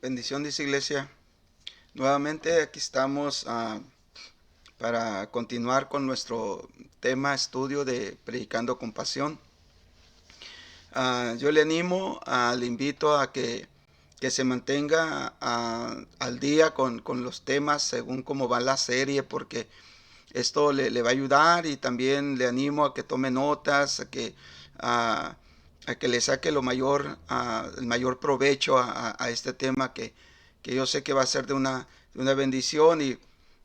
Bendiciones, iglesia. Nuevamente aquí estamos para continuar con nuestro tema estudio de Predicando con Pasión. Yo le animo, le invito a que se mantenga al día con los temas según cómo va la serie, porque esto le va a ayudar, y también le animo a que tome notas, a, a que le saque el mayor provecho a este tema que yo sé que va a ser de una bendición.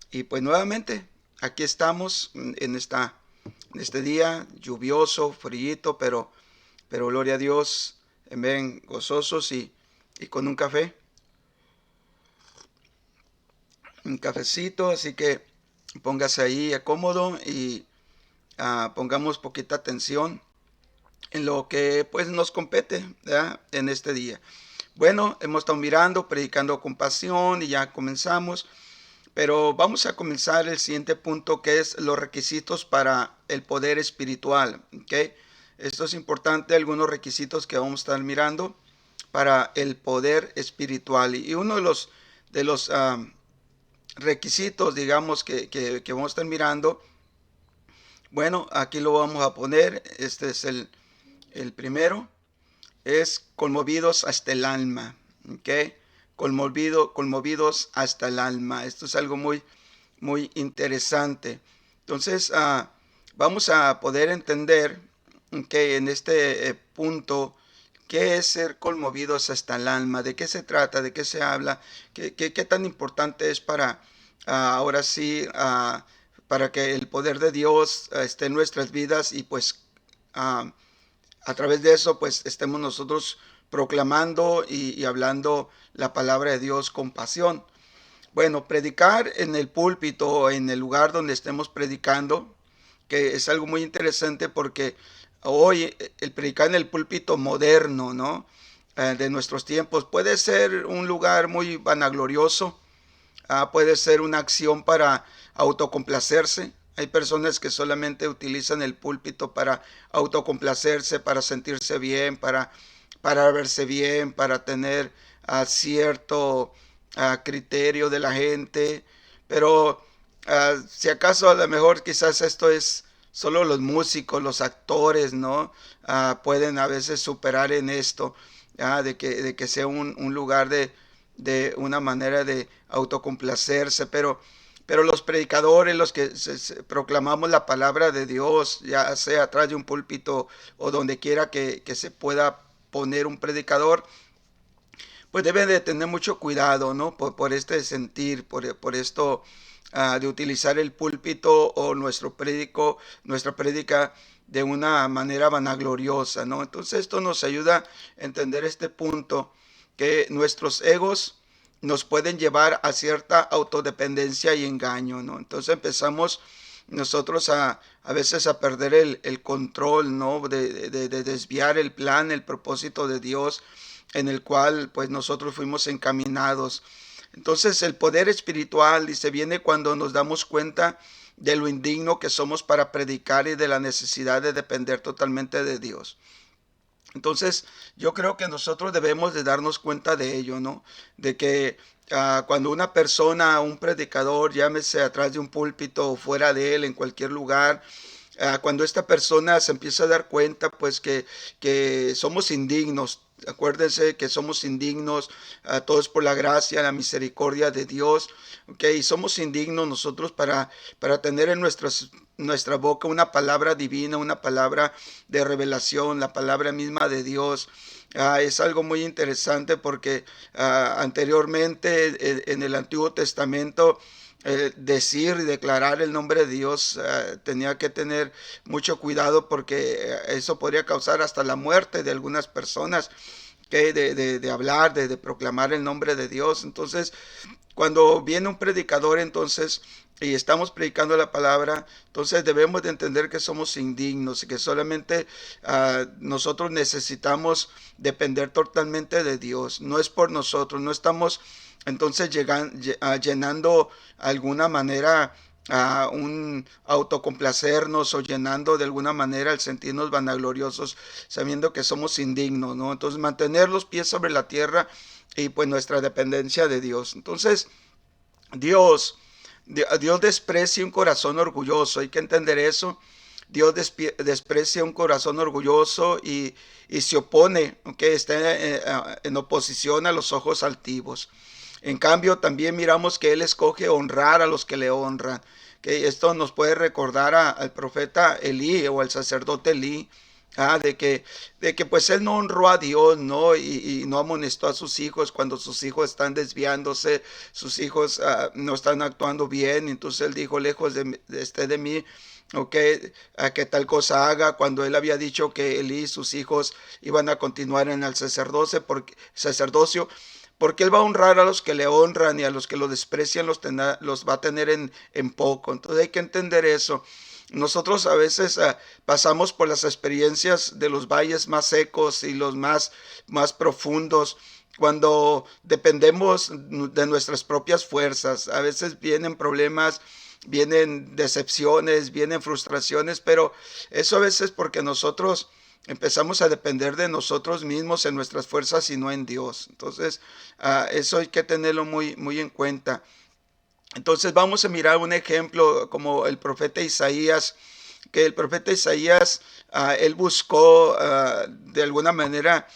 Y pues nuevamente aquí estamos en este día lluvioso, frío, pero gloria a Dios, ven gozosos y con un cafecito, así que póngase ahí cómodo y pongamos poquita atención en lo que pues nos compete, ¿verdad?, en este día. Bueno, hemos estado mirando, predicando con pasión, y ya comenzamos, pero vamos a comenzar el siguiente punto, que es los requisitos para el poder espiritual. ¿Okay? Esto es importante, algunos requisitos que vamos a estar mirando para el poder espiritual. Y uno de los requisitos, digamos, que vamos a estar mirando, bueno, aquí lo vamos a poner. Este es el primero, es conmovidos hasta el alma. ¿Okay? Conmovidos hasta el alma. Esto es algo muy interesante. Entonces, vamos a poder entender que en este punto, ¿qué es ser conmovidos hasta el alma? ¿De qué se trata? ¿De qué se habla? ¿Qué tan importante es para, ahora sí, para que el poder de Dios esté en nuestras vidas, y pues ah, a través de eso pues estemos nosotros proclamando y hablando la palabra de Dios con pasión? Bueno, predicar en el púlpito, en el lugar donde estemos predicando, que es algo muy interesante, porque hoy el predicar en el púlpito moderno, ¿no? De nuestros tiempos, puede ser un lugar muy vanaglorioso, puede ser una acción para autocomplacerse. Hay personas que solamente utilizan el púlpito para autocomplacerse, para sentirse bien, para verse bien, para tener cierto criterio de la gente. Pero si acaso a lo mejor quizás esto es solo los músicos, los actores, ¿no? Pueden a veces superar en esto, de que sea un lugar de una manera de autocomplacerse, pero los predicadores, los que proclamamos la palabra de Dios, ya sea atrás de un púlpito o donde quiera que se pueda poner un predicador, pues deben de tener mucho cuidado, ¿no? Por este sentir, por esto de utilizar el púlpito o nuestra prédica de una manera vanagloriosa, ¿no? Entonces esto nos ayuda a entender este punto, que nuestros egos nos pueden llevar a cierta autodependencia y engaño, ¿no? Entonces empezamos nosotros a veces a perder el control, ¿no? De desviar el plan, el propósito de Dios, en el cual pues nosotros fuimos encaminados. Entonces el poder espiritual, dice, viene cuando nos damos cuenta de lo indigno que somos para predicar, y de la necesidad de depender totalmente de Dios. Entonces, yo creo que nosotros debemos de darnos cuenta de ello, ¿no? De que cuando una persona, un predicador, llámese atrás de un púlpito o fuera de él, en cualquier lugar, cuando esta persona se empieza a dar cuenta, pues que somos indignos. Acuérdense que somos indignos, todos por la gracia, la misericordia de Dios, ¿okay? Y somos indignos nosotros para tener en nuestra boca una palabra divina, una palabra de revelación, la palabra misma de Dios. Es algo muy interesante, porque anteriormente en el Antiguo Testamento, decir y declarar el nombre de Dios tenía que tener mucho cuidado, porque eso podría causar hasta la muerte de algunas personas, que de hablar, de proclamar el nombre de Dios. Entonces, cuando viene un predicador, entonces, y estamos predicando la palabra, entonces debemos de entender que somos indignos, y que solamente nosotros necesitamos depender totalmente de Dios. No es por nosotros, no estamos entonces llenando alguna manera a un autocomplacernos o llenando de alguna manera el sentirnos vanagloriosos, sabiendo que somos indignos, ¿no? Entonces mantener los pies sobre la tierra y pues nuestra dependencia de Dios. Entonces Dios, Dios desprecia un corazón orgulloso, hay que entender eso. Dios desprecia un corazón orgulloso y se opone, que está en oposición a los ojos altivos. En cambio, también miramos que Él escoge honrar a los que le honran. Que esto nos puede recordar al profeta Elí o al sacerdote Elí, de que pues él no honró a Dios, ¿no? Y no amonestó a sus hijos cuando sus hijos están desviándose, sus hijos no están actuando bien. Entonces él dijo, lejos de mí, ok, a que tal cosa haga, cuando él había dicho que él y sus hijos iban a continuar en el sacerdocio, porque él va a honrar a los que le honran y a los que lo desprecian los va a tener en poco. Entonces hay que entender eso. Nosotros a veces pasamos por las experiencias de los valles más secos y los más profundos cuando dependemos de nuestras propias fuerzas. A veces vienen problemas, vienen decepciones, vienen frustraciones, pero eso a veces porque nosotros empezamos a depender de nosotros mismos en nuestras fuerzas y no en Dios. Entonces, eso hay que tenerlo muy, muy en cuenta. Entonces vamos a mirar un ejemplo como el profeta Isaías, que el profeta Isaías, él buscó de alguna manera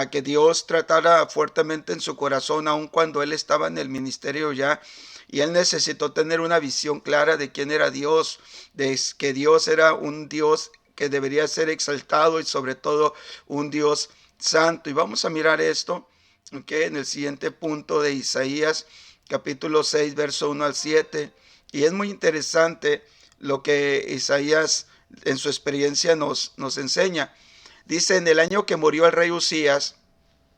que Dios tratara fuertemente en su corazón, aun cuando él estaba en el ministerio ya, y él necesitó tener una visión clara de quién era Dios, de que Dios era un Dios que debería ser exaltado y sobre todo un Dios santo. Y vamos a mirar esto, okay, en el siguiente punto de Isaías capítulo 6, verso 1 al 7. Y es muy interesante lo que Isaías en su experiencia nos enseña. Dice, en el año que murió el rey Usías,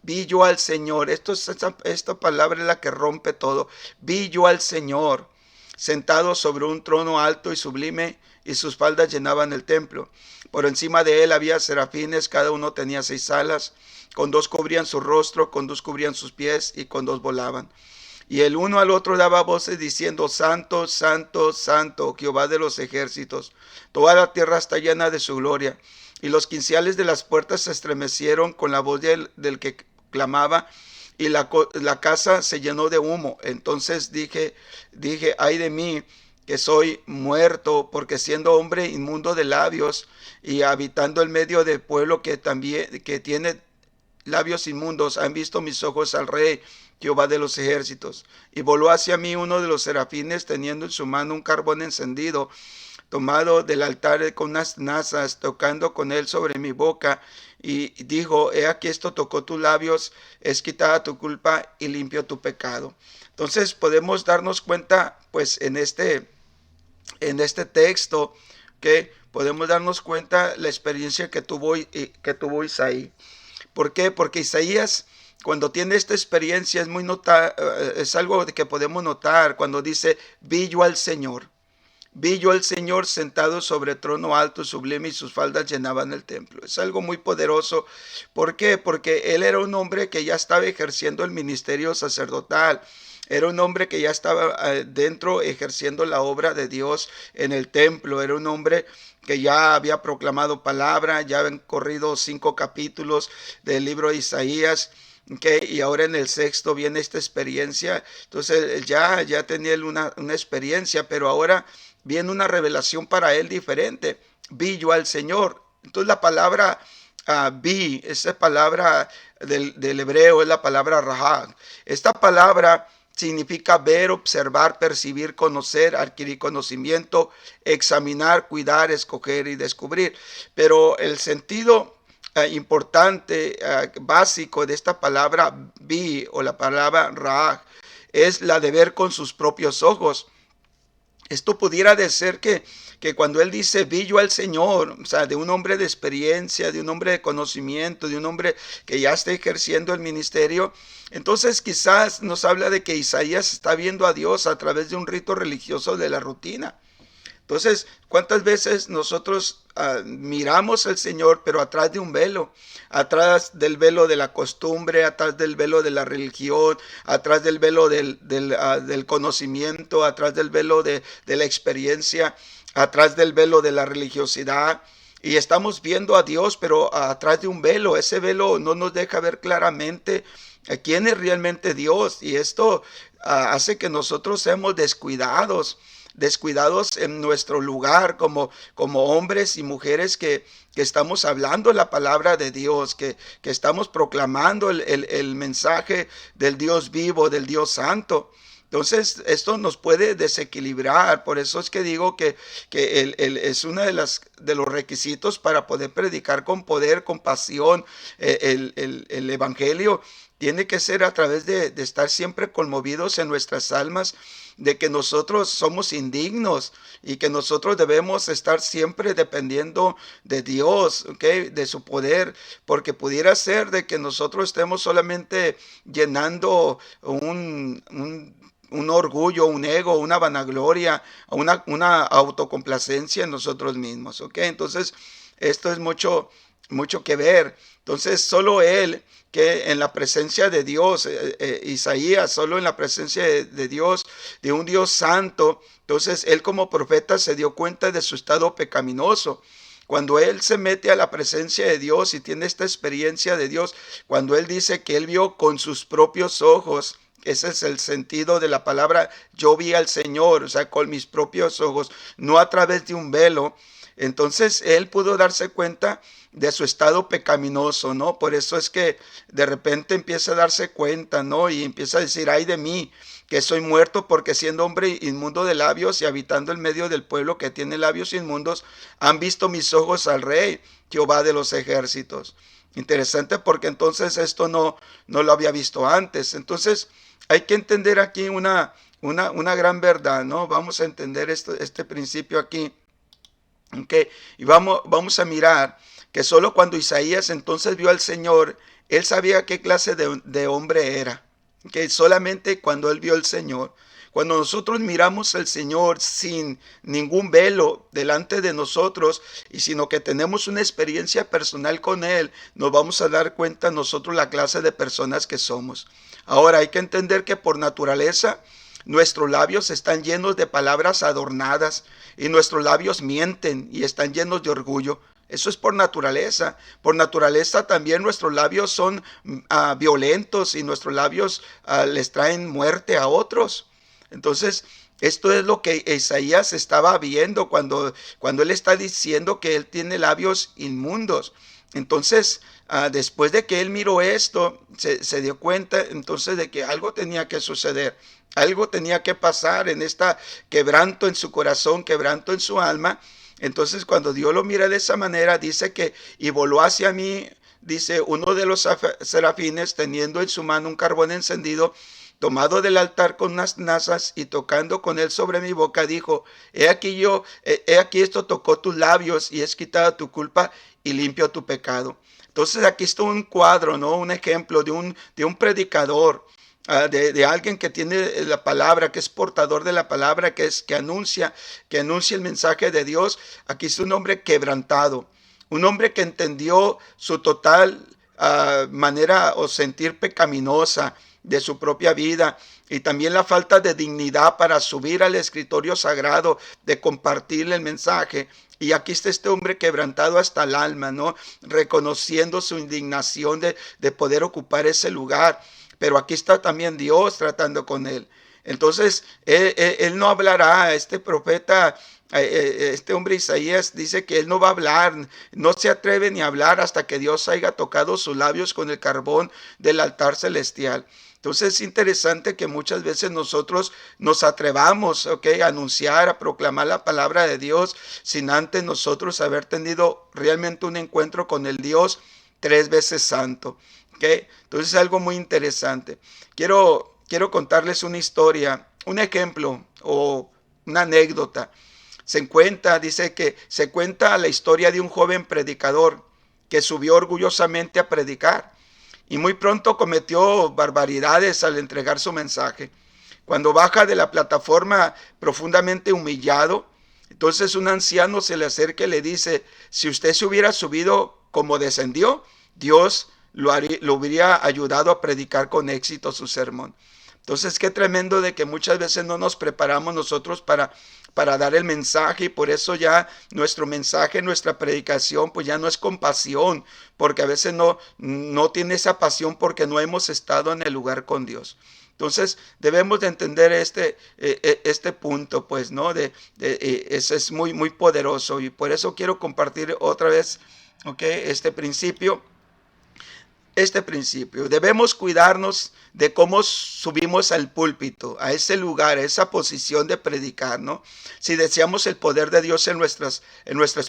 vi yo al Señor. Esta palabra es la que rompe todo. Vi yo al Señor sentado sobre un trono alto y sublime, y sus faldas llenaban el templo. Por encima de él había serafines, cada uno tenía 6 alas, con 2 cubrían su rostro, con 2 cubrían sus pies, y con 2 volaban. Y el uno al otro daba voces diciendo, Santo, Santo, Santo, Jehová de los ejércitos. Toda la tierra está llena de su gloria. Y los quiciales de las puertas se estremecieron con la voz del que clamaba, y la casa se llenó de humo. Entonces dije, ay de mí, que soy muerto, porque siendo hombre inmundo de labios y habitando en medio del pueblo que tiene labios inmundos, han visto mis ojos al rey, Jehová de los ejércitos. Y voló hacia mí uno de los serafines, teniendo en su mano un carbón encendido, tomado del altar con unas nazas, tocando con él sobre mi boca, y dijo, he aquí esto tocó tus labios, es quitada tu culpa y limpio tu pecado. Entonces podemos darnos cuenta, pues en este texto, que podemos darnos cuenta la experiencia que tuvo Isaí. ¿Por qué? Porque Isaías, cuando tiene esta experiencia, es algo que podemos notar cuando dice, vi yo al Señor. Vi yo al Señor sentado sobre trono alto, sublime, y sus faldas llenaban el templo. Es algo muy poderoso. ¿Por qué? Porque él era un hombre que ya estaba ejerciendo el ministerio sacerdotal. Era un hombre que ya estaba dentro ejerciendo la obra de Dios en el templo. Era un hombre que ya había proclamado palabra, ya habían corrido 5 capítulos del libro de Isaías. Okay, y ahora en el 6º viene esta experiencia. Entonces ya tenía él una experiencia, pero ahora viene una revelación para él diferente. Vi yo al Señor. Entonces la palabra vi, esa palabra del hebreo es la palabra rahag. Esta palabra significa ver, observar, percibir, conocer, adquirir conocimiento, examinar, cuidar, escoger y descubrir. Pero el sentido importante, básico de esta palabra vi o la palabra rahag es la de ver con sus propios ojos. Esto pudiera ser que cuando él dice vi yo al Señor, o sea, de un hombre de experiencia, de un hombre de conocimiento, de un hombre que ya está ejerciendo el ministerio, entonces quizás nos habla de que Isaías está viendo a Dios a través de un rito religioso de la rutina. Entonces, ¿cuántas veces nosotros miramos al Señor, pero atrás de un velo? Atrás del velo de la costumbre, atrás del velo de la religión, atrás del velo del conocimiento, atrás del velo de la experiencia, atrás del velo de la religiosidad. Y estamos viendo a Dios, pero atrás de un velo. Ese velo no nos deja ver claramente quién es realmente Dios. Y esto hace que nosotros seamos descuidados en nuestro lugar como hombres y mujeres que estamos hablando la palabra de Dios, que estamos proclamando el mensaje del Dios vivo, del Dios santo. Entonces, esto nos puede desequilibrar. Por eso es que digo que es uno de los requisitos para poder predicar con poder, con pasión. El Evangelio tiene que ser a través de estar siempre conmovidos en nuestras almas, de que nosotros somos indignos y que nosotros debemos estar siempre dependiendo de Dios, ¿okay? De su poder, porque pudiera ser de que nosotros estemos solamente llenando un orgullo, un ego, una vanagloria, una autocomplacencia en nosotros mismos, ¿ok? Entonces, esto es mucho que ver. Entonces, solo él, que en la presencia de Dios, Isaías, solo en la presencia de Dios, de un Dios santo, entonces él como profeta se dio cuenta de su estado pecaminoso. Cuando él se mete a la presencia de Dios y tiene esta experiencia de Dios, cuando él dice que él vio con sus propios ojos, ese es el sentido de la palabra, yo vi al Señor, o sea, con mis propios ojos, no a través de un velo. Entonces él pudo darse cuenta de su estado pecaminoso, ¿no? Por eso es que de repente empieza a darse cuenta, ¿no? Y empieza a decir, ay de mí, que soy muerto, porque siendo hombre inmundo de labios y habitando en medio del pueblo que tiene labios inmundos, han visto mis ojos al Rey, Jehová de los ejércitos. Interesante, porque entonces esto no lo había visto antes. Entonces hay que entender aquí una gran verdad, ¿no? Vamos a entender este principio aquí. Okay. Y vamos a mirar que solo cuando Isaías entonces vio al Señor, él sabía qué clase de hombre era. Okay. Solamente cuando él vio al Señor. Cuando nosotros miramos al Señor sin ningún velo delante de nosotros, y sino que tenemos una experiencia personal con Él, nos vamos a dar cuenta nosotros la clase de personas que somos. Ahora hay que entender que por naturaleza nuestros labios están llenos de palabras adornadas y nuestros labios mienten y están llenos de orgullo. Eso es por naturaleza. Por naturaleza también nuestros labios son violentos y nuestros labios les traen muerte a otros. Entonces, esto es lo que Isaías estaba viendo cuando él está diciendo que él tiene labios inmundos. Entonces, después de que él miró esto, se dio cuenta entonces de que algo tenía que suceder. Algo tenía que pasar en esta quebranto en su corazón, quebranto en su alma. Entonces, cuando Dios lo mira de esa manera, dice que, y voló hacia mí, dice, uno de los serafines, teniendo en su mano un carbón encendido, tomado del altar con unas nazas y tocando con él sobre mi boca, dijo, he aquí esto tocó tus labios y es quitada tu culpa y limpio tu pecado. Entonces aquí está un cuadro, ¿no? Un ejemplo de un predicador, de alguien que tiene la palabra, que es portador de la palabra, que anuncia el mensaje de Dios. Aquí es un hombre quebrantado, un hombre que entendió su total manera o sentir pecaminosa de su propia vida, y también la falta de dignidad para subir al escritorio sagrado, de compartir el mensaje. Y aquí está este hombre quebrantado hasta el alma, ¿no? Reconociendo su indignación de poder ocupar ese lugar. Pero aquí está también Dios tratando con él. Entonces, él no hablará, este profeta, este hombre Isaías dice que él no va a hablar, no se atreve ni a hablar hasta que Dios haya tocado sus labios con el carbón del altar celestial. Entonces es interesante que muchas veces nosotros nos atrevamos, a anunciar, a proclamar la palabra de Dios sin antes nosotros haber tenido realmente un encuentro con el Dios 3 veces santo. Entonces es algo muy interesante. Quiero contarles una historia, un ejemplo o una anécdota. Dice que se cuenta la historia de un joven predicador que subió orgullosamente a predicar y muy pronto cometió barbaridades al entregar su mensaje. Cuando baja de la plataforma profundamente humillado, Entonces un anciano se le acerca y le dice, si usted se hubiera subido como descendió, Dios lo hubiera ayudado a predicar con éxito su sermón. Entonces, qué tremendo de que muchas veces no nos preparamos nosotros para dar el mensaje, y por eso ya nuestro mensaje, nuestra predicación, pues ya no es con pasión, porque a veces no tiene esa pasión porque no hemos estado en el lugar con Dios. Entonces debemos de entender este punto, pues, ¿no? Ese es muy, muy poderoso, y por eso quiero compartir otra vez, ¿ok? Este principio. Debemos cuidarnos de cómo subimos al púlpito, a ese lugar, a esa posición de predicar, ¿no? Si deseamos el poder de Dios en nuestras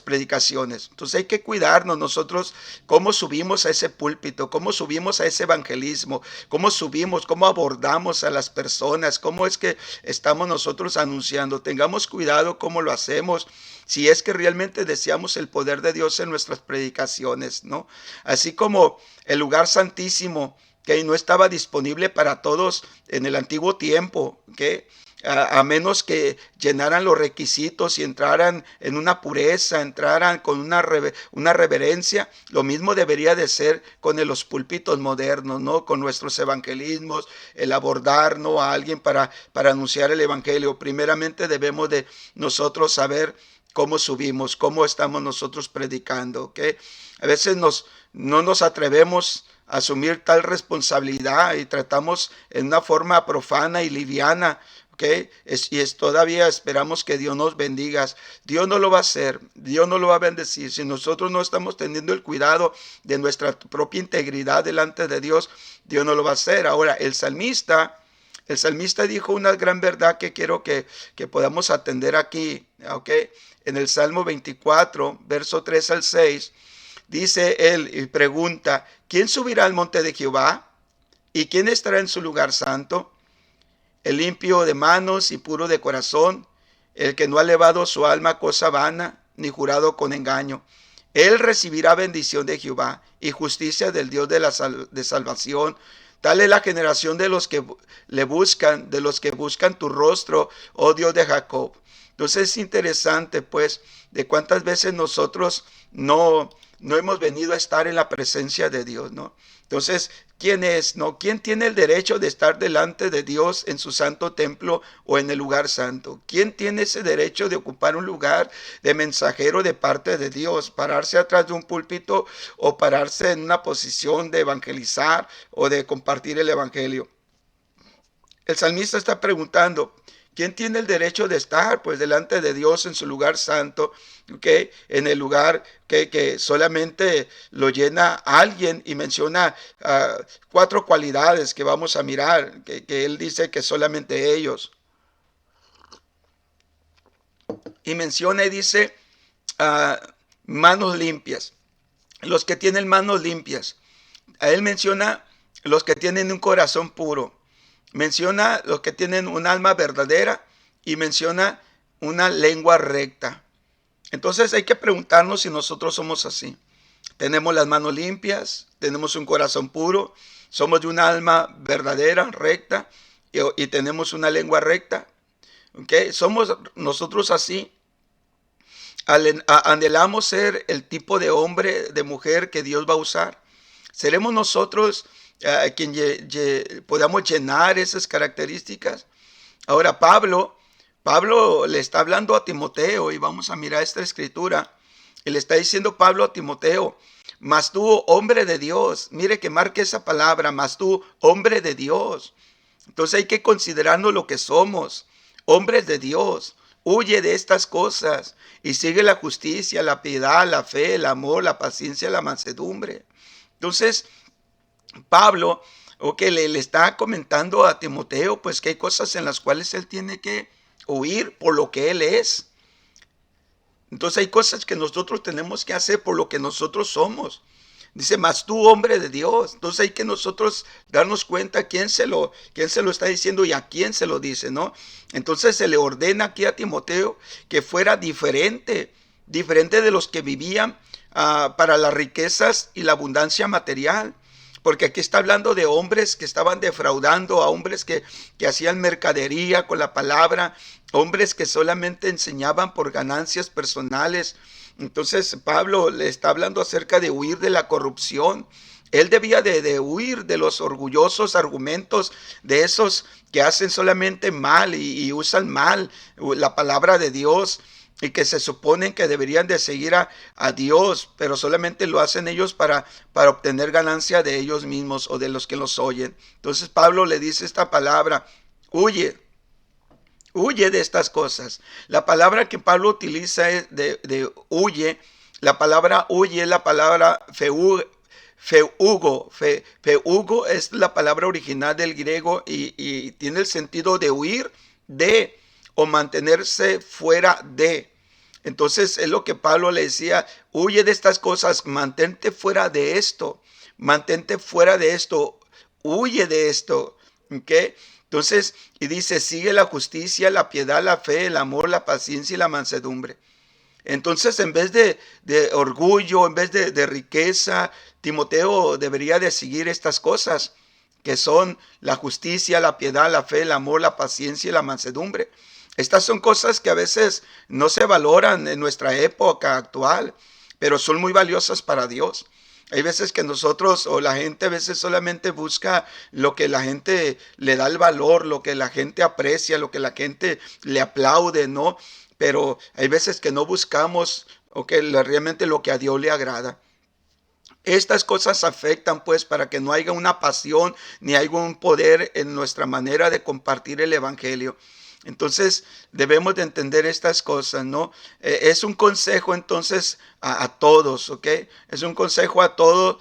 predicaciones. Entonces hay que cuidarnos nosotros cómo subimos a ese púlpito, cómo subimos a ese evangelismo, cómo subimos, cómo abordamos a las personas, cómo es que estamos nosotros anunciando. Tengamos cuidado cómo lo hacemos, si es que realmente deseamos el poder de Dios en nuestras predicaciones, ¿no? Así como el lugar santísimo, que no estaba disponible para todos en el antiguo tiempo, que a menos que llenaran los requisitos y entraran en una pureza, entraran con una reverencia. Lo mismo debería de ser con los púlpitos modernos, ¿no? Con nuestros evangelismos, el abordar, ¿no?, a alguien para anunciar el evangelio. Primeramente debemos de nosotros saber cómo subimos, cómo estamos nosotros predicando, ¿ok? A veces no nos atrevemos a asumir tal responsabilidad y tratamos en una forma profana y liviana, ¿ok? Todavía esperamos que Dios nos bendiga. Dios no lo va a hacer, Dios no lo va a bendecir. Si nosotros no estamos teniendo el cuidado de nuestra propia integridad delante de Dios, Dios no lo va a hacer. Ahora, el salmista dijo una gran verdad que quiero que podamos atender aquí, ¿ok? En el Salmo 24, verso 3 al 6, dice él y pregunta, ¿quién subirá al monte de Jehová? ¿Y quién estará en su lugar santo? El limpio de manos y puro de corazón, el que no ha elevado su alma a cosa vana, ni jurado con engaño. Él recibirá bendición de Jehová y justicia del Dios de salvación. Tal es la generación de los que le buscan, de los que buscan tu rostro, oh Dios de Jacob. Entonces es interesante, pues, de cuántas veces nosotros no hemos venido a estar en la presencia de Dios, ¿no? Entonces, ¿quién es, no? ¿Quién tiene el derecho de estar delante de Dios en su santo templo o en el lugar santo? ¿Quién tiene ese derecho de ocupar un lugar de mensajero de parte de Dios? Pararse atrás de un púlpito o pararse en una posición de evangelizar o de compartir el evangelio. El salmista está preguntando, ¿quién tiene el derecho de estar pues delante de Dios en su lugar santo? ¿Okay? En el lugar que solamente lo llena alguien, y menciona 4 cualidades que vamos a mirar, que él dice que solamente ellos. Y menciona y dice manos limpias. Los que tienen manos limpias. A él menciona los que tienen un corazón puro. Menciona los que tienen un alma verdadera y menciona una lengua recta. Entonces hay que preguntarnos si nosotros somos así. Tenemos las manos limpias, tenemos un corazón puro, somos de un alma verdadera, recta, y tenemos una lengua recta. ¿Okay? Somos nosotros así. Anhelamos ser el tipo de hombre, de mujer que Dios va a usar. Seremos nosotros quien podamos llenar esas características. Ahora Pablo le está hablando a Timoteo, y vamos a mirar esta escritura. Y le está diciendo Pablo a Timoteo, mas tú, hombre de Dios, mire que marque esa palabra, mas tú, hombre de Dios. Entonces hay que considerarnos lo que somos, hombres de Dios. Huye de estas cosas y sigue la justicia, la piedad, la fe, el amor, la paciencia, la mansedumbre. Entonces Pablo, le está comentando a Timoteo, pues que hay cosas en las cuales él tiene que huir por lo que él es. Entonces hay cosas que nosotros tenemos que hacer por lo que nosotros somos. Dice, mas tú, hombre de Dios. Entonces hay que nosotros darnos cuenta quién se lo está diciendo y a quién se lo dice, ¿no? Entonces se le ordena aquí a Timoteo que fuera diferente de los que vivían para las riquezas y la abundancia material, porque aquí está hablando de hombres que estaban defraudando, a hombres que hacían mercadería con la palabra, hombres que solamente enseñaban por ganancias personales. Entonces Pablo le está hablando acerca de huir de la corrupción. Él debía de huir de los orgullosos argumentos de esos que hacen solamente mal y usan mal la palabra de Dios, y que se suponen que deberían de seguir a Dios, pero solamente lo hacen ellos para obtener ganancia de ellos mismos o de los que los oyen. Entonces Pablo le dice esta palabra: huye, huye de estas cosas. La palabra que Pablo utiliza es de huye. La palabra huye es la palabra feugo. Feugo es la palabra original del griego y tiene el sentido de huir de o mantenerse fuera de. Entonces es lo que Pablo le decía: huye de estas cosas, mantente fuera de esto, mantente fuera de esto, huye de esto. ¿Okay? Entonces, y dice: sigue la justicia, la piedad, la fe, el amor, la paciencia y la mansedumbre. Entonces, en vez de orgullo, en vez de riqueza, Timoteo debería de seguir estas cosas, que son la justicia, la piedad, la fe, el amor, la paciencia y la mansedumbre. Estas son cosas que a veces no se valoran en nuestra época actual, pero son muy valiosas para Dios. Hay veces que nosotros o la gente a veces solamente busca lo que la gente le da el valor, lo que la gente aprecia, lo que la gente le aplaude, ¿no? Pero hay veces que no buscamos realmente lo que a Dios le agrada. Estas cosas afectan pues para que no haya una pasión ni haya un poder en nuestra manera de compartir el evangelio. Entonces debemos de entender estas cosas, ¿no? Es un consejo entonces a todos, ¿ok? Es un consejo a todo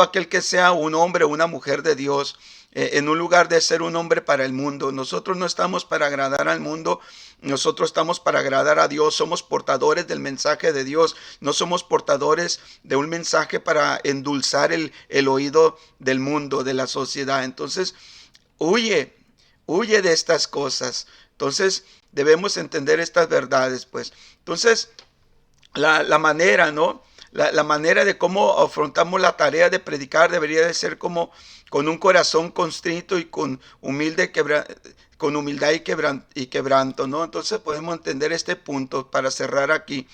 aquel que sea un hombre o una mujer de Dios, en un lugar de ser un hombre para el mundo. Nosotros no estamos para agradar al mundo, nosotros estamos para agradar a Dios. Somos portadores del mensaje de Dios, no somos portadores de un mensaje para endulzar el oído del mundo, de la sociedad. Entonces, huye de estas cosas. Entonces, debemos entender estas verdades, pues. Entonces, la manera, ¿no? La manera de cómo afrontamos la tarea de predicar debería de ser como con un corazón constrito y con humildad y quebranto, ¿no? Entonces podemos entender este punto para cerrar aquí.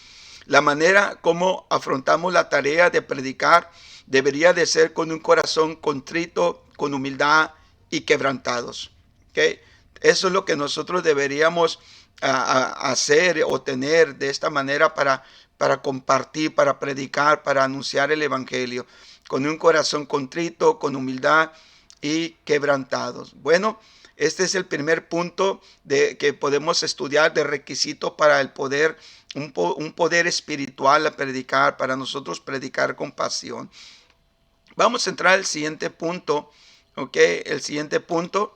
La manera como afrontamos la tarea de predicar debería de ser con un corazón contrito, con humildad y quebrantados. ¿Okay? Eso es lo que nosotros deberíamos hacer o tener de esta manera para compartir, para predicar, para anunciar el evangelio, con un corazón contrito, con humildad y quebrantados. Bueno, este es el primer punto que podemos estudiar de requisito para el poder, un poder espiritual a predicar, para nosotros predicar con pasión. Vamos a entrar al siguiente punto, ¿ok? El siguiente punto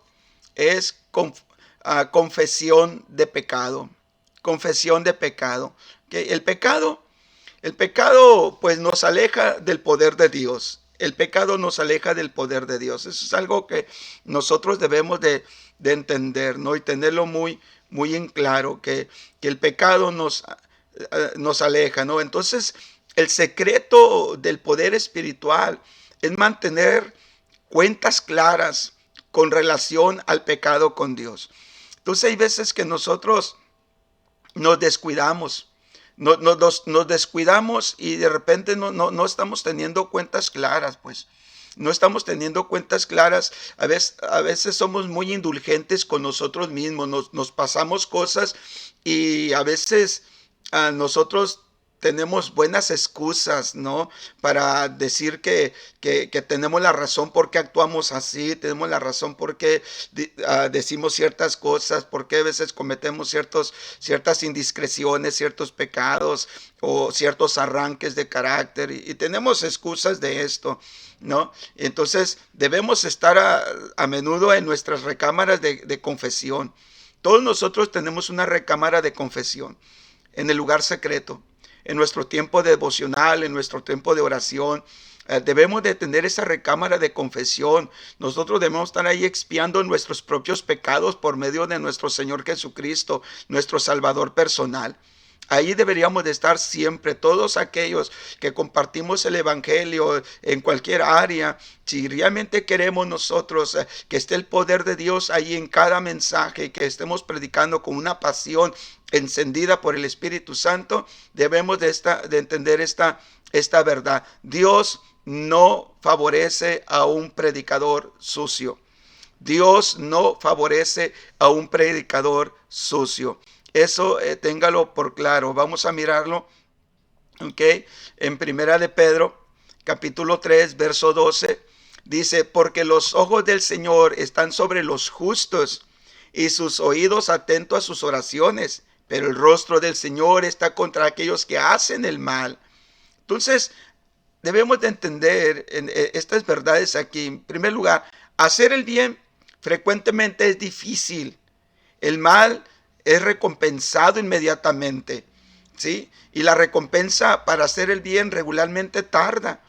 es confesión de pecado. Confesión de pecado. ¿Okay? El pecado pues nos aleja del poder de Dios. El pecado nos aleja del poder de Dios. Eso es algo que nosotros debemos de entender, ¿no? Y tenerlo muy, muy en claro, que el pecado nos aleja, ¿no? Entonces, el secreto del poder espiritual es mantener cuentas claras con relación al pecado con Dios. Entonces, hay veces que nosotros nos descuidamos. Nos descuidamos y de repente no estamos teniendo cuentas claras, pues. No estamos teniendo cuentas claras. A veces somos muy indulgentes con nosotros mismos. Nos pasamos cosas y a veces nosotros tenemos buenas excusas, ¿no? Para decir que tenemos la razón por qué actuamos así, tenemos la razón por qué decimos ciertas cosas, por qué a veces cometemos ciertas indiscreciones, ciertos pecados o ciertos arranques de carácter y tenemos excusas de esto, ¿no? Entonces debemos estar a menudo en nuestras recámaras de confesión. Todos nosotros tenemos una recámara de confesión en el lugar secreto. En nuestro tiempo devocional, en nuestro tiempo de oración, debemos de tener esa recámara de confesión. Nosotros debemos estar ahí expiando nuestros propios pecados por medio de nuestro Señor Jesucristo, nuestro Salvador personal. Ahí deberíamos de estar siempre, todos aquellos que compartimos el evangelio en cualquier área. Si realmente queremos nosotros que esté el poder de Dios ahí en cada mensaje, que estemos predicando con una pasión encendida por el Espíritu Santo, debemos de entender esta verdad. Dios no favorece a un predicador sucio. Dios no favorece a un predicador sucio. Eso téngalo por claro. Vamos a mirarlo, ¿ok? En Primera de Pedro, capítulo 3, verso 12, dice, porque los ojos del Señor están sobre los justos y sus oídos atentos a sus oraciones, pero el rostro del Señor está contra aquellos que hacen el mal. Entonces, debemos de entender estas verdades aquí. En primer lugar, hacer el bien frecuentemente es difícil. El mal es recompensado inmediatamente, ¿sí? Y la recompensa para hacer el bien regularmente tarda.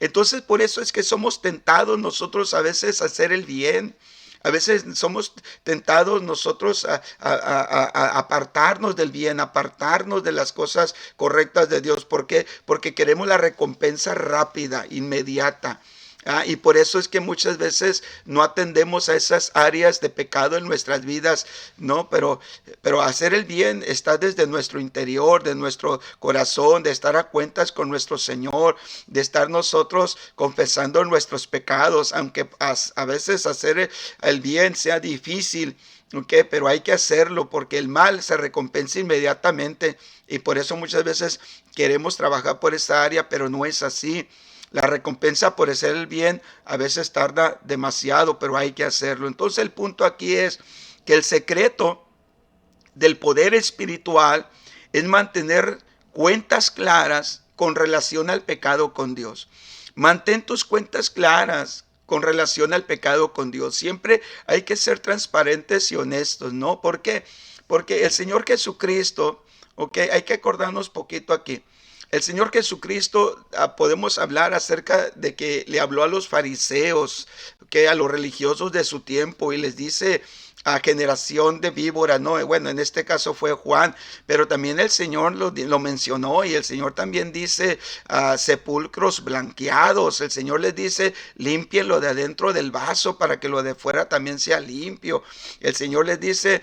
Entonces, por eso es que somos tentados nosotros a veces a hacer el bien. A veces somos tentados nosotros a apartarnos del bien, apartarnos de las cosas correctas de Dios. ¿Por qué? Porque queremos la recompensa rápida, inmediata. Y por eso es que muchas veces no atendemos a esas áreas de pecado en nuestras vidas, ¿no? Pero hacer el bien está desde nuestro interior, de nuestro corazón, de estar a cuentas con nuestro Señor, de estar nosotros confesando nuestros pecados, aunque a veces hacer el bien sea difícil. Okay, pero hay que hacerlo porque el mal se recompensa inmediatamente y por eso muchas veces queremos trabajar por esa área, pero no es así. La recompensa por hacer el bien a veces tarda demasiado, pero hay que hacerlo. Entonces el punto aquí es que el secreto del poder espiritual es mantener cuentas claras con relación al pecado con Dios. Mantén tus cuentas claras con relación al pecado con Dios. Siempre hay que ser transparentes y honestos, ¿no? ¿Por qué? Porque el Señor Jesucristo, ok, hay que acordarnos poquito aquí. El Señor Jesucristo, podemos hablar acerca de que le habló a los fariseos, que a los religiosos de su tiempo y les dice a generación de víbora, no, bueno, en este caso fue Juan, pero también el Señor lo mencionó y el Señor también dice sepulcros blanqueados, el Señor les dice limpien lo de adentro del vaso para que lo de fuera también sea limpio, el Señor les dice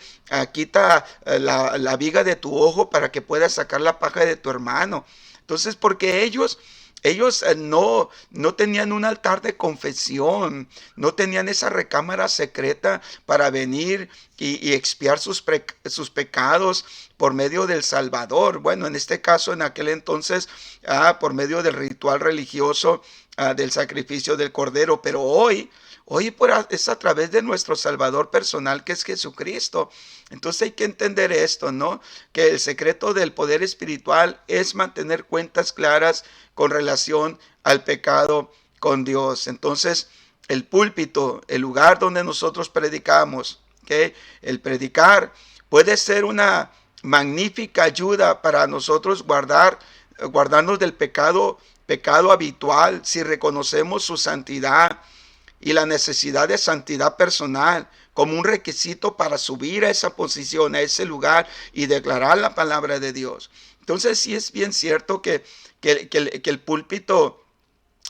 quita la viga de tu ojo para que puedas sacar la paja de tu hermano. Entonces, porque ellos no tenían un altar de confesión, no tenían esa recámara secreta para venir y expiar sus pecados por medio del Salvador. Bueno, en este caso, en aquel entonces, por medio del ritual religioso del sacrificio del Cordero, pero hoy es a través de nuestro Salvador personal que es Jesucristo. Entonces hay que entender esto, ¿no? Que el secreto del poder espiritual es mantener cuentas claras con relación al pecado con Dios. Entonces el púlpito, el lugar donde nosotros predicamos, ¿okay? El predicar puede ser una magnífica ayuda para nosotros guardarnos del pecado habitual si reconocemos su santidad y la necesidad de santidad personal como un requisito para subir a esa posición, a ese lugar y declarar la palabra de Dios. Entonces sí es bien cierto que el púlpito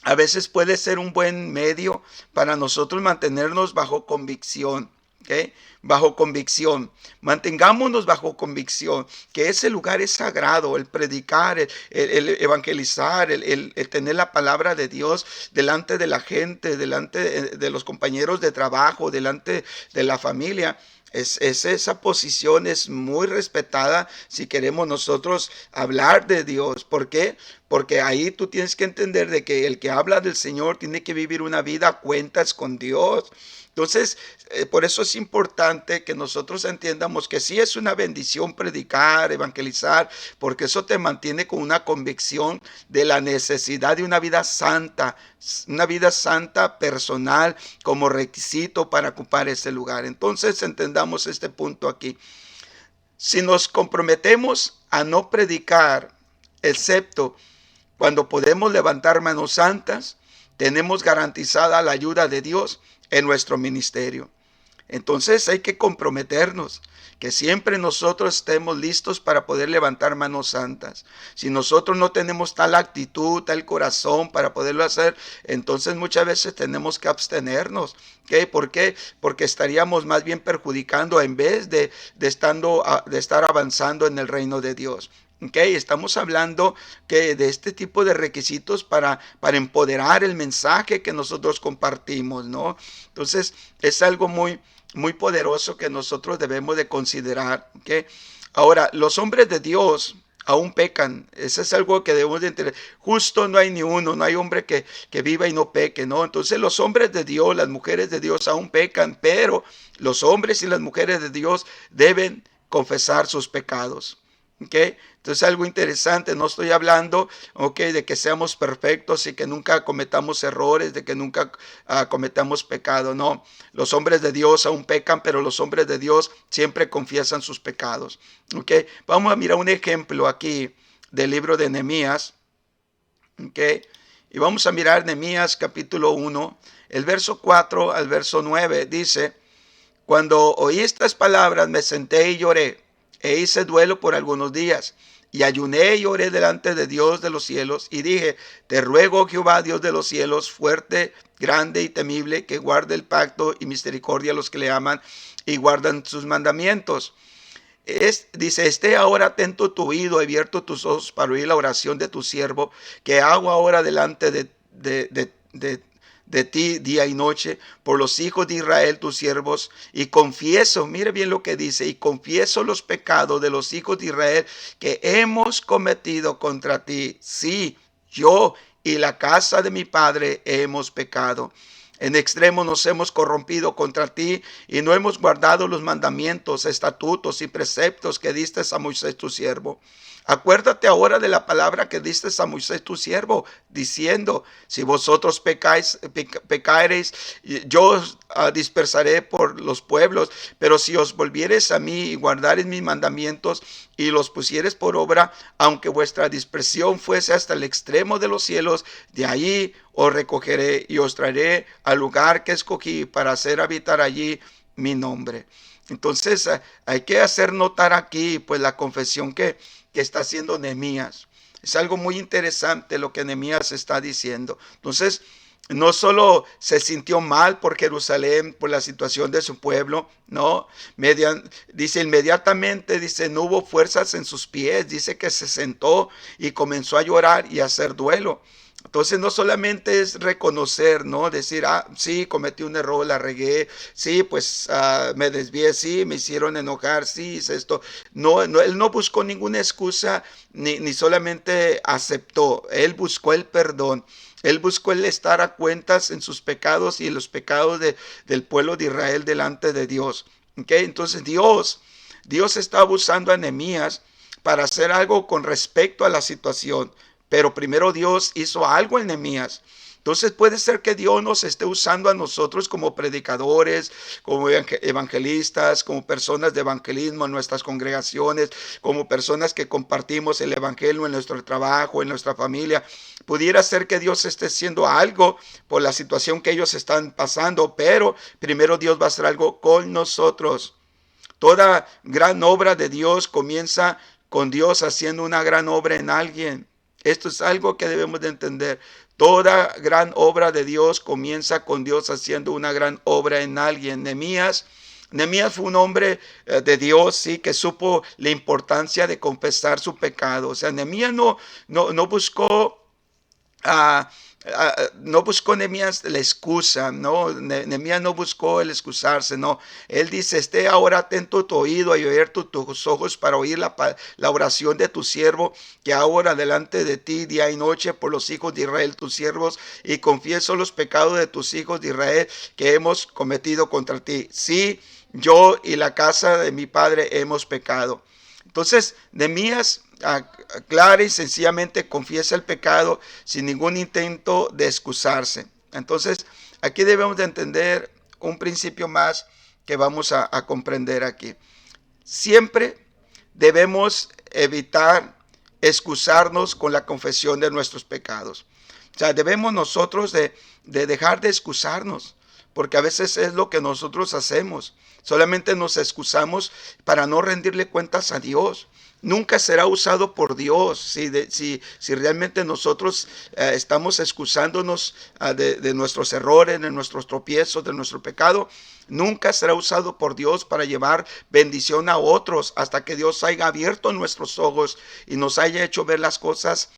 a veces puede ser un buen medio para nosotros mantenernos bajo convicción. ¿Okay? Bajo convicción, mantengámonos bajo convicción, que ese lugar es sagrado, el predicar, el evangelizar, el tener la palabra de Dios delante de la gente, delante de los compañeros de trabajo, delante de la familia. Esa posición es muy respetada si queremos nosotros hablar de Dios. ¿Por qué? Porque ahí tú tienes que entender de que el que habla del Señor tiene que vivir una vida a cuentas con Dios. Entonces, por eso es importante que nosotros entiendamos que sí es una bendición predicar, evangelizar, porque eso te mantiene con una convicción de la necesidad de una vida santa personal como requisito para ocupar ese lugar. Entonces, entendamos este punto aquí. Si nos comprometemos a no predicar, excepto cuando podemos levantar manos santas, tenemos garantizada la ayuda de Dios en nuestro ministerio. Entonces hay que comprometernos, que siempre nosotros estemos listos para poder levantar manos santas. Si nosotros no tenemos tal actitud, tal corazón para poderlo hacer, entonces muchas veces tenemos que abstenernos. ¿Qué? ¿Por qué? Porque estaríamos más bien perjudicando en vez de estar avanzando en el reino de Dios. Okay, estamos hablando de este tipo de requisitos para empoderar el mensaje que nosotros compartimos, ¿no? Entonces es algo muy poderoso que nosotros debemos de considerar. ¿Okay? Ahora, los hombres de Dios aún pecan. Eso es algo que debemos de entender. Justo no hay ni uno, no hay hombre que viva y no peque, ¿no? Entonces los hombres de Dios, las mujeres de Dios aún pecan, pero los hombres y las mujeres de Dios deben confesar sus pecados. ¿Okay? Entonces algo interesante, no estoy hablando, okay, de que seamos perfectos y que nunca cometamos errores, de que nunca cometamos pecado, no. Los hombres de Dios aún pecan, pero los hombres de Dios siempre confiesan sus pecados. Okay? Vamos a mirar un ejemplo aquí del libro de Nehemías. Okay? Y vamos a mirar Nehemías capítulo 1, el verso 4 al verso 9, dice: cuando oí estas palabras me senté y lloré, e hice duelo por algunos días, y ayuné y oré delante de Dios de los cielos, y dije: te ruego, Jehová, Dios de los cielos, fuerte, grande y temible, que guarde el pacto y misericordia a los que le aman y guardan sus mandamientos. Dice: esté ahora atento tu oído, abierto tus ojos para oír la oración de tu siervo, que hago ahora delante de ti día y noche, por los hijos de Israel tus siervos, y confieso, mire bien lo que dice, y confieso los pecados de los hijos de Israel que hemos cometido contra ti. Sí, yo y la casa de mi padre hemos pecado. En extremo nos hemos corrompido contra ti y no hemos guardado los mandamientos, estatutos y preceptos que diste a Moisés tu siervo. Acuérdate ahora de la palabra que diste a Moisés tu siervo, diciendo: si vosotros pecareis, yo os dispersaré por los pueblos, pero si os volviereis a mí y guardareis mis mandamientos y los pusiereis por obra, aunque vuestra dispersión fuese hasta el extremo de los cielos, de allí os recogeré y os traeré al lugar que escogí para hacer habitar allí mi nombre. Entonces hay que hacer notar aquí pues la confesión que está haciendo Nehemías. Es algo muy interesante lo que Nehemías está diciendo. Entonces, no solo se sintió mal por Jerusalén, por la situación de su pueblo, no, dice inmediatamente, dice, no hubo fuerzas en sus pies, dice que se sentó y comenzó a llorar y a hacer duelo. Entonces no solamente es reconocer, ¿no? Decir: sí, cometí un error, la regué, sí, pues me desvié, sí, me hicieron enojar, sí, hice esto. No, él no buscó ninguna excusa, ni solamente aceptó, él buscó el perdón. Él buscó el estar a cuentas en sus pecados y en los pecados del pueblo de Israel delante de Dios. ¿Okay? Entonces Dios está usando a Nehemías para hacer algo con respecto a la situación. Pero primero Dios hizo algo en Nehemías. Entonces puede ser que Dios nos esté usando a nosotros como predicadores, como evangelistas, como personas de evangelismo en nuestras congregaciones, como personas que compartimos el evangelio en nuestro trabajo, en nuestra familia. Pudiera ser que Dios esté haciendo algo por la situación que ellos están pasando, pero primero Dios va a hacer algo con nosotros. Toda gran obra de Dios comienza con Dios haciendo una gran obra en alguien. Esto es algo que debemos de entender. Toda gran obra de Dios comienza con Dios haciendo una gran obra en alguien. Nehemías fue un hombre de Dios, sí, que supo la importancia de confesar su pecado. O sea, Nehemías no buscó no buscó Nehemías la excusa, no, Nehemías no buscó el excusarse, no. Él dice: esté ahora atento tu oído y abierto tus ojos para oír la oración de tu siervo, que ahora delante de ti día y noche por los hijos de Israel tus siervos, y confieso los pecados de tus hijos de Israel que hemos cometido contra ti. Sí, yo y la casa de mi padre hemos pecado. Entonces, Nehemías clara y sencillamente confiesa el pecado sin ningún intento de excusarse. Entonces, aquí debemos de entender un principio más que vamos a comprender aquí. Siempre debemos evitar excusarnos con la confesión de nuestros pecados. O sea, debemos nosotros de dejar de excusarnos. porque a veces es lo que nosotros hacemos. Solamente nos excusamos para no rendirle cuentas a Dios. Nunca será usado por Dios si realmente nosotros estamos excusándonos de nuestros errores, de nuestros tropiezos, de nuestro pecado. Nunca será usado por Dios para llevar bendición a otros hasta que Dios haya abierto nuestros ojos y nos haya hecho ver las cosas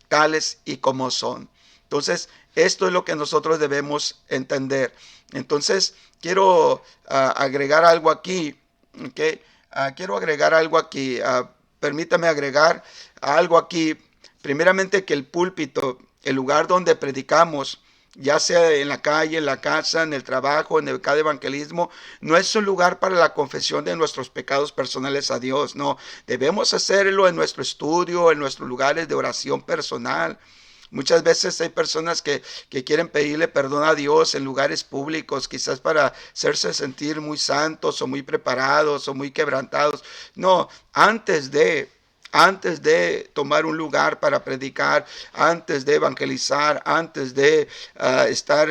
tales y como son. Entonces, esto es lo que nosotros debemos entender. Entonces, quiero agregar algo aquí. ¿Okay? Quiero agregar algo aquí. Permítame agregar algo aquí. Primeramente, que el púlpito, el lugar donde predicamos, ya sea en la calle, en la casa, en el trabajo, en el cada evangelismo, no es un lugar para la confesión de nuestros pecados personales a Dios. No, debemos hacerlo en nuestro estudio, en nuestros lugares de oración personal. Muchas veces hay personas que quieren pedirle perdón a Dios en lugares públicos, quizás para hacerse sentir muy santos o muy preparados o muy quebrantados. No, antes de tomar un lugar para predicar, antes de evangelizar, antes de estar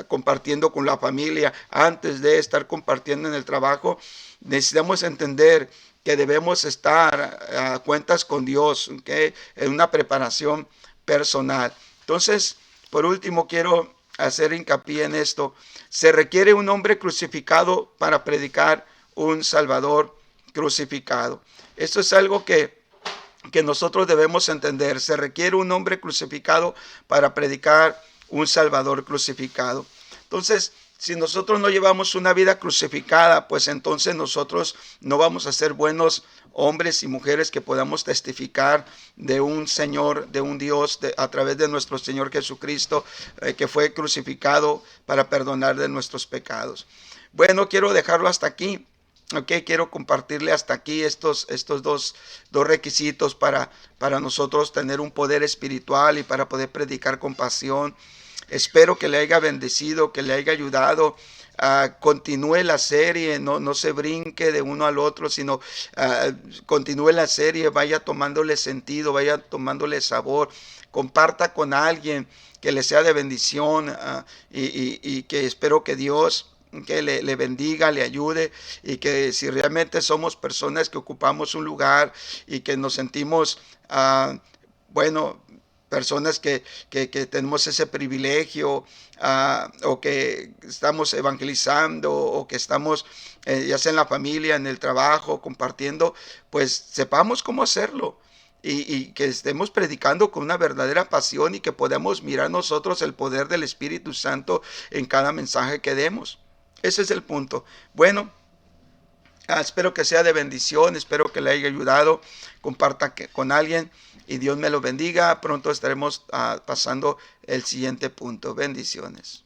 compartiendo con la familia, antes de estar compartiendo en el trabajo, necesitamos entender que debemos estar a cuentas con Dios, ¿okay? En una preparación personal. Entonces, por último, quiero hacer hincapié en esto. Se requiere un hombre crucificado para predicar un Salvador crucificado. Esto es algo que nosotros debemos entender. Se requiere un hombre crucificado para predicar un Salvador crucificado. Entonces, si nosotros no llevamos una vida crucificada, pues entonces nosotros no vamos a ser buenos hombres y mujeres que podamos testificar de un Señor, de un Dios, a través de nuestro Señor Jesucristo, que fue crucificado para perdonar de nuestros pecados. Bueno, quiero dejarlo hasta aquí. Okay, quiero compartirle hasta aquí estos dos requisitos para nosotros tener un poder espiritual y para poder predicar con pasión. Espero que le haya bendecido, que le haya ayudado. Continúe la serie, no se brinque de uno al otro, sino continúe la serie, vaya tomándole sentido, vaya tomándole sabor. Comparta con alguien que le sea de bendición y que espero que Dios que le bendiga, le ayude, y que si realmente somos personas que ocupamos un lugar y que nos sentimos, bueno, personas que tenemos ese privilegio, o que estamos evangelizando, o que estamos ya sea en la familia, en el trabajo, compartiendo, pues sepamos cómo hacerlo. Y que estemos predicando con una verdadera pasión y que podamos mirar nosotros el poder del Espíritu Santo en cada mensaje que demos. Ese es el punto. Bueno, espero que sea de bendición, espero que le haya ayudado. Comparta con alguien y Dios me lo bendiga. Pronto estaremos pasando el siguiente punto. Bendiciones.